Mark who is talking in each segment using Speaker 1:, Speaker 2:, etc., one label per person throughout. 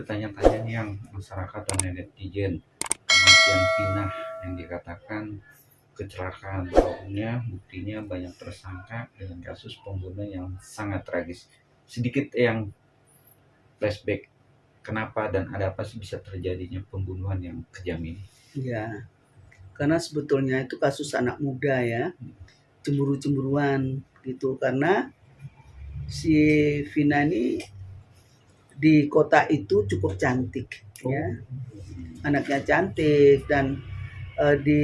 Speaker 1: bertanya-tanya nih yang masyarakat dan netizen kematian Vina yang dikatakan kecelakaan. Tahunnya buktinya banyak tersangka dengan kasus pembunuhan yang sangat tragis. Sedikit yang flashback, kenapa dan ada apa sih bisa terjadinya pembunuhan yang kejam ini?
Speaker 2: Ya, karena sebetulnya itu kasus anak muda ya, cemburu-cemburuan gitu. Karena si Vina ini di kota itu cukup cantik ya, anaknya cantik dan di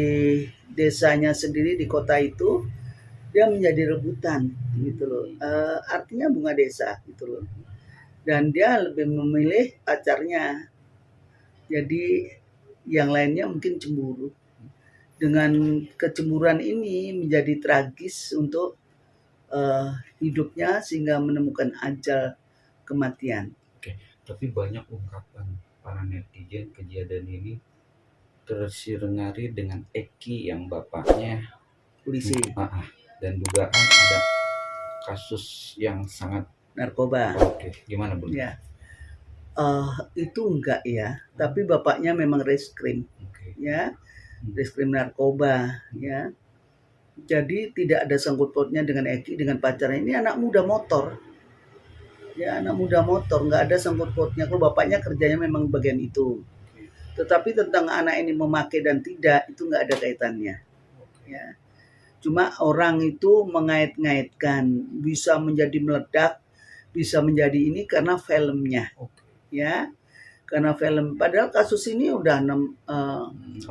Speaker 2: desanya sendiri di kota itu dia menjadi rebutan gitu loh. Artinya bunga desa gitu loh. Dan dia lebih memilih pacarnya. Jadi yang lainnya mungkin cemburu. Dengan kecemburuan ini menjadi tragis untuk hidupnya sehingga menemukan ajal kematian.
Speaker 1: Oke, tapi banyak ungkapan para netizen kejadian ini tersirengari dengan Eki yang bapaknya
Speaker 2: Polisi,
Speaker 1: dan dugaan ada kasus yang sangat
Speaker 2: narkoba.
Speaker 1: Oke, gimana Bu?
Speaker 2: Ya, itu enggak ya. Tapi bapaknya memang reskrim,
Speaker 1: Oke.
Speaker 2: ya, reskrim narkoba, ya. Jadi tidak ada sangkut pautnya dengan Eki, dengan pacarnya. Ini anak muda motor, ya, anak muda motor, nggak ada sangkut pautnya. Kalau bapaknya kerjanya memang bagian itu. Tetapi tentang anak ini memakai dan tidak, itu nggak ada kaitannya, ya. Cuma orang itu mengait-ngaitkan, bisa menjadi meledak, bisa menjadi ini karena filmnya, ya, karena film. Padahal kasus ini udah 8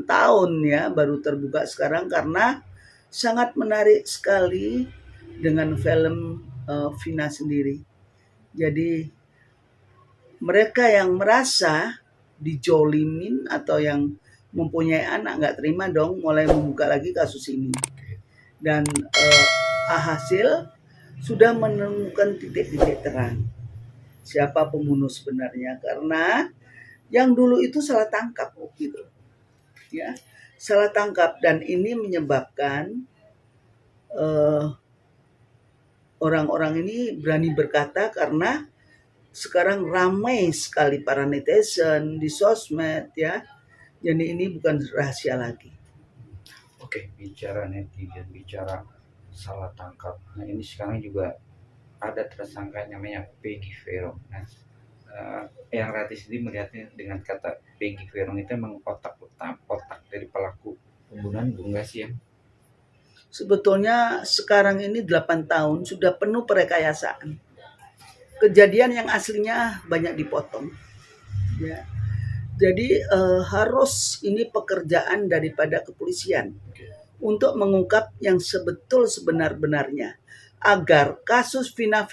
Speaker 2: tahun ya, baru terbuka sekarang karena sangat menarik sekali dengan film Vina sendiri. Jadi mereka yang merasa dijolimin atau yang mempunyai anak nggak terima dong, mulai membuka lagi kasus ini. Dan hasil sudah menemukan titik-titik terang siapa pembunuh sebenarnya, karena yang dulu itu salah tangkap gitu, ya, salah tangkap. Dan ini menyebabkan orang-orang ini berani berkata karena sekarang ramai sekali para netizen di sosmed, ya. Jadi ini bukan rahasia lagi.
Speaker 1: Oke, bicara netizen, bicara salah tangkap. Nah, ini sekarang juga ada tersangka namanya Peggy Verong. Nah, yang Rati sendiri melihatnya dengan kata Peggy Verong itu emang otak dari pelaku pembunuhan, enggak sih ya?
Speaker 2: Sebetulnya sekarang ini 8 tahun sudah penuh perekayasaan. Kejadian yang aslinya banyak dipotong, ya. Jadi harus ini pekerjaan daripada kepolisian untuk mengungkap yang sebenar-benarnya agar kasus Vina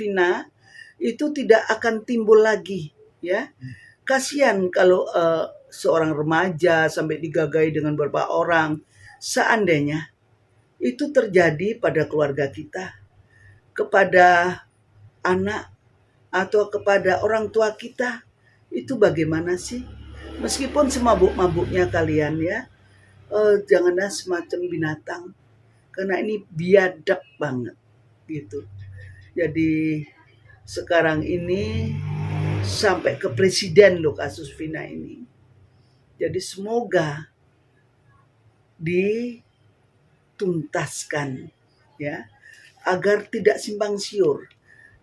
Speaker 2: itu tidak akan timbul lagi, ya. Kasihan kalau seorang remaja sampai digagai dengan beberapa orang. Seandainya itu terjadi pada keluarga kita, kepada anak atau kepada orang tua kita, itu bagaimana sih? Meskipun semabuk-mabuknya kalian, ya, janganlah semacam binatang, karena ini biadab banget gitu. Jadi sekarang ini sampai ke presiden loh kasus Vina ini. Jadi semoga dituntaskan, ya, agar tidak simpang siur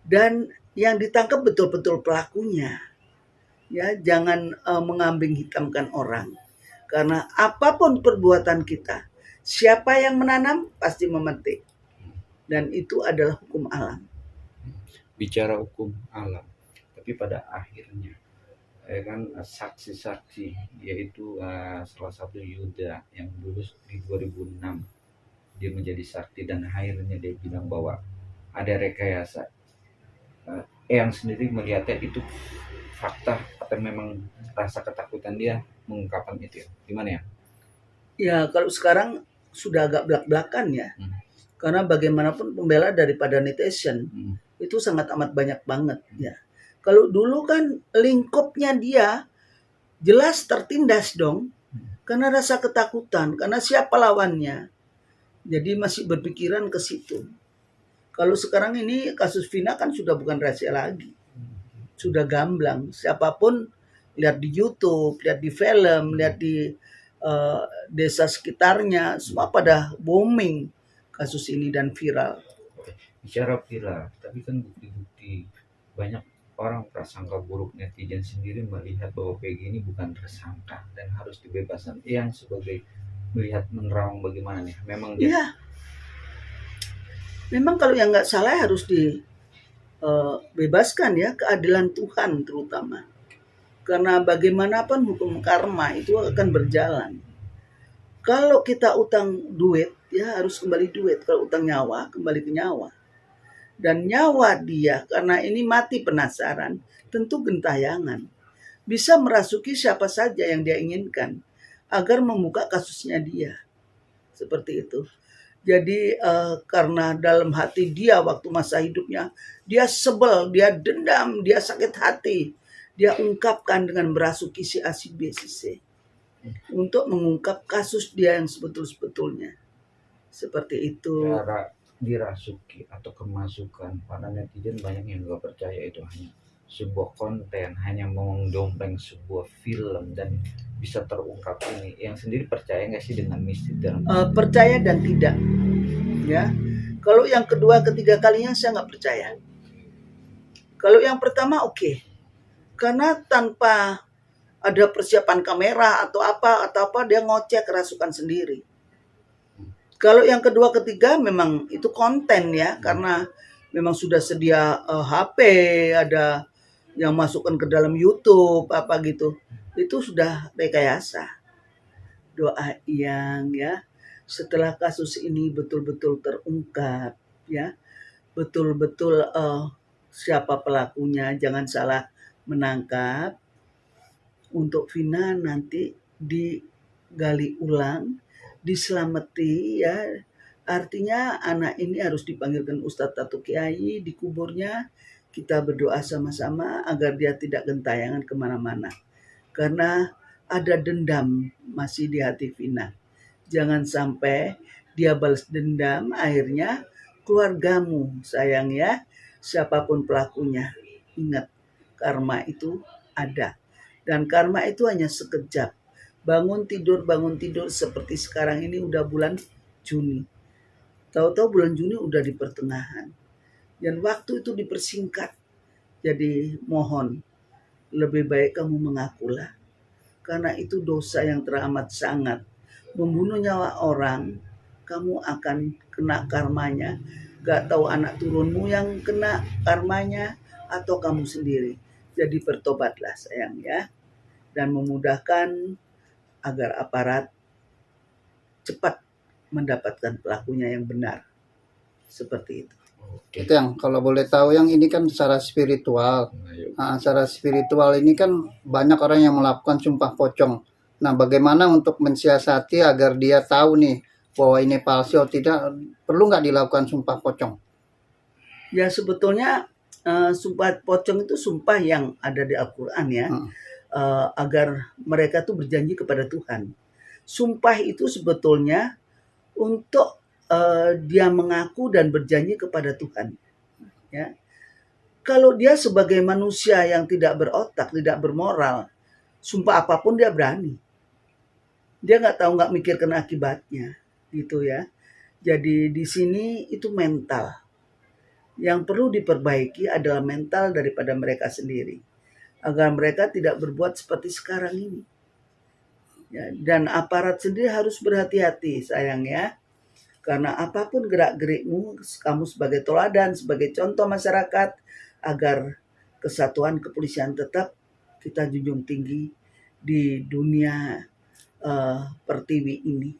Speaker 2: dan yang ditangkap betul-betul pelakunya, ya. Jangan mengambing hitamkan orang, karena apapun perbuatan kita, siapa yang menanam pasti memetik, dan itu adalah hukum alam.
Speaker 1: Bicara hukum alam, tapi pada akhirnya kan saksi-saksi, yaitu salah satu Yuda yang lulus di 2006, dia menjadi saksi dan akhirnya dia bilang bahwa ada rekayasa. Yang sendiri melihatnya itu fakta atau memang rasa ketakutan dia mengungkapkan itu ya? Gimana ya?
Speaker 2: Ya, kalau sekarang sudah agak belak-belakan ya. Karena bagaimanapun pembela daripada netizen itu sangat amat banyak banget, ya. Kalau dulu kan lingkupnya dia jelas tertindas dong, karena rasa ketakutan, karena siapa lawannya. Jadi masih berpikiran ke situ. Kalau sekarang ini kasus Vina kan sudah bukan rahasia lagi. sudah gamblang. Siapapun lihat di YouTube, lihat di film, lihat di desa sekitarnya, semua pada booming kasus ini dan viral.
Speaker 1: Bicara viral, tapi kan bukti-bukti banyak orang prasangka buruk netizen sendiri melihat bahwa Peggy ini bukan tersangka dan harus dibebaskan. Yang sebagai melihat menerawang bagaimana nih? Memang dia
Speaker 2: Iya, memang kalau yang nggak salah harus dibebaskan ya, keadilan Tuhan terutama. Karena bagaimanapun hukum karma itu akan berjalan. Kalau kita utang duit, ya harus kembali duit. Kalau utang nyawa, kembali ke nyawa. Dan nyawa dia, karena ini mati penasaran, tentu gentayangan. Bisa merasuki siapa saja yang dia inginkan, agar membuka kasusnya dia. Seperti itu. Jadi karena dalam hati dia waktu masa hidupnya, dia sebel, dia dendam, dia sakit hati. Dia ungkapkan dengan merasuki si A, si B, si C. Untuk mengungkap kasus dia yang sebetul-sebetulnya. Seperti itu.
Speaker 1: cara dirasuki atau kemasukan para netizen banyak yang nggak percaya itu hanya sebuah konten, hanya mengdompleng sebuah film dan bisa terungkap ini. Yang sendiri percaya nggak sih dengan mistis dalam
Speaker 2: Percaya dan tidak. Ya, kalau yang kedua, ketiga kalinya saya nggak percaya. Kalau yang pertama oke. Karena tanpa ada persiapan kamera atau apa dia ngoceh kerasukan sendiri. Kalau yang kedua ketiga memang itu konten ya, karena memang sudah sedia HP, ada yang masukkan ke dalam YouTube apa gitu. Itu sudah rekayasa. Doa yang ya setelah kasus ini betul-betul terungkap ya, betul-betul siapa pelakunya, jangan salah menangkap. Untuk Vina nanti digali ulang, diselamati ya. Artinya anak ini harus dipanggilkan Ustadz atau Kiai di kuburnya. Kita berdoa sama-sama agar dia tidak gentayangan kemana-mana. Karena ada dendam masih di hati Vina. Jangan sampai dia balas dendam, akhirnya keluargamu sayang ya. Siapapun pelakunya, ingat karma itu ada. Dan karma itu hanya sekejap. Bangun tidur seperti sekarang ini udah bulan Juni. Tahu-tahu bulan Juni udah di pertengahan. Dan waktu itu dipersingkat. Jadi mohon, lebih baik kamu mengakulah. Karena itu dosa yang teramat sangat. Membunuh nyawa orang, kamu akan kena karmanya. Gak tahu anak turunmu yang kena karmanya atau kamu sendiri. Jadi bertobatlah sayang ya. Dan memudahkan agar aparat cepat mendapatkan pelakunya yang benar. Seperti itu.
Speaker 3: Itu yang kalau boleh tahu yang ini kan secara spiritual. Nah, secara spiritual ini kan banyak orang yang melakukan sumpah pocong. Nah, bagaimana untuk mensiasati agar dia tahu nih bahwa ini palsu atau tidak? Perlu nggak dilakukan sumpah pocong?
Speaker 2: Ya sebetulnya sumpah pocong itu sumpah yang ada di Al-Quran ya. Agar mereka tuh berjanji kepada Tuhan. Sumpah itu sebetulnya untuk dia mengaku dan berjanji kepada Tuhan. Ya. Kalau dia sebagai manusia yang tidak berotak, tidak bermoral, sumpah apapun dia berani. Dia nggak tahu, nggak mikirkan akibatnya, gitu ya. Jadi di sini itu mental. Yang perlu diperbaiki adalah mental daripada mereka sendiri. Agar mereka tidak berbuat seperti sekarang ini. Ya, dan aparat sendiri harus berhati-hati sayang ya. Karena apapun gerak-gerikmu, kamu sebagai teladan, sebagai contoh masyarakat, agar kesatuan kepolisian tetap kita junjung tinggi di dunia pertiwi ini.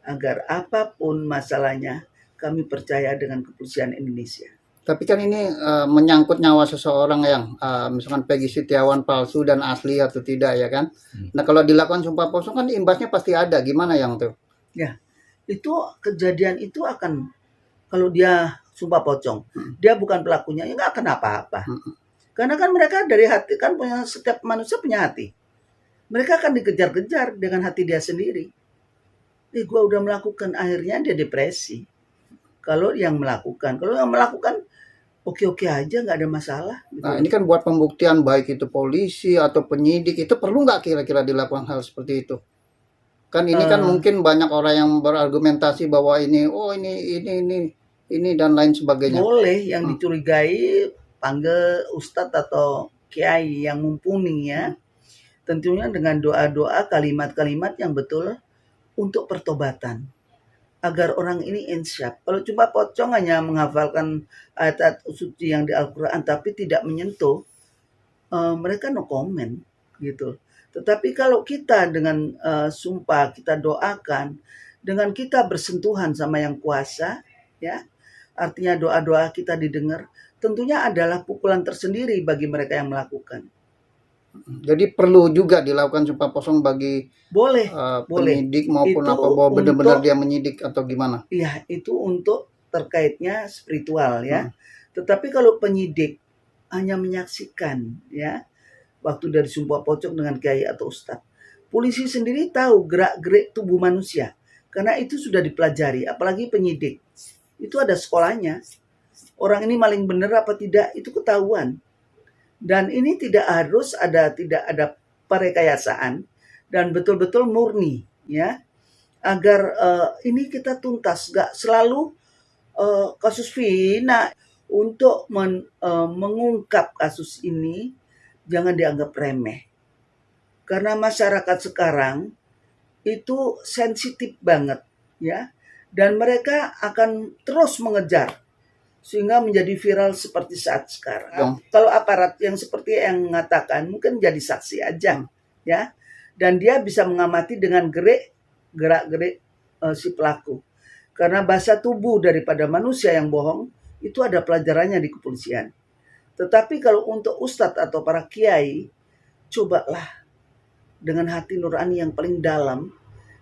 Speaker 2: Agar apapun masalahnya, kami percaya dengan kepolisian Indonesia.
Speaker 3: Tapi kan ini menyangkut nyawa seseorang yang misalkan Peggy Setiawan palsu dan asli atau tidak ya kan. Nah kalau dilakukan sumpah pocong kan imbasnya pasti ada. Gimana yang tuh?
Speaker 2: Ya, itu kejadian itu akan, kalau dia sumpah pocong, dia bukan pelakunya, ya nggak akan apa-apa. Karena kan mereka dari hati, kan punya, setiap manusia punya hati. Mereka akan dikejar-kejar dengan hati dia sendiri. Gue udah melakukan, akhirnya dia depresi. Kalau yang melakukan oke-oke aja, nggak ada masalah. Gitu.
Speaker 3: Nah, ini kan buat pembuktian baik itu polisi atau penyidik, itu perlu nggak kira-kira dilakukan hal seperti itu? Kan ini kan mungkin banyak orang yang berargumentasi bahwa ini dan lain sebagainya.
Speaker 2: Boleh yang dicurigai panggil ustadz atau kiai yang mumpuni ya. Tentunya dengan doa-doa, kalimat-kalimat yang betul untuk pertobatan. Agar orang ini insyaf. Kalau cuma pocong hanya menghafalkan ayat-ayat suci yang di Al-Quran tapi tidak menyentuh, mereka no comment gitu. Tetapi kalau kita dengan sumpah kita doakan, dengan kita bersentuhan sama yang kuasa, ya, artinya doa-doa kita didengar, tentunya adalah pukulan tersendiri bagi mereka yang melakukan.
Speaker 3: Jadi perlu juga dilakukan sumpah kosong bagi
Speaker 2: boleh
Speaker 3: penyidik maupun
Speaker 2: itu
Speaker 3: apa bahwa benar-benar
Speaker 2: untuk,
Speaker 3: dia menyidik atau gimana?
Speaker 2: Iya, itu untuk terkaitnya spiritual ya. Tetapi kalau penyidik hanya menyaksikan ya, waktu dari sumpah pocong dengan kiai atau ustadz, polisi sendiri tahu gerak-gerik tubuh manusia karena itu sudah dipelajari. Apalagi penyidik, itu ada sekolahnya. Orang ini maling bener apa tidak itu ketahuan. Dan ini tidak ada perekayasaan dan betul-betul murni ya, agar ini kita tuntas. Gak selalu kasus Vina. Untuk mengungkap kasus ini jangan dianggap remeh, karena masyarakat sekarang itu sensitif banget ya, dan mereka akan terus mengejar sehingga menjadi viral seperti saat sekarang. Kalau aparat yang seperti yang mengatakan mungkin jadi saksi aja ya, dan dia bisa mengamati dengan gerak-gerik si pelaku, karena bahasa tubuh daripada manusia yang bohong itu ada pelajarannya di kepolisian. Tetapi kalau untuk ustadz atau para kiai, cobalah dengan hati nurani yang paling dalam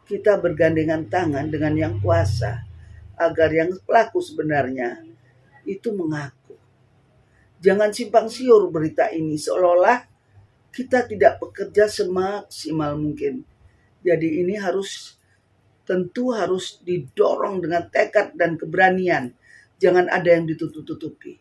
Speaker 2: kita bergandengan tangan dengan yang kuasa agar yang pelaku sebenarnya itu mengaku. Jangan simpang siur berita ini seolah-olah kita tidak bekerja semaksimal mungkin. Jadi ini tentu harus didorong dengan tekad dan keberanian. Jangan ada yang ditutup-tutupi.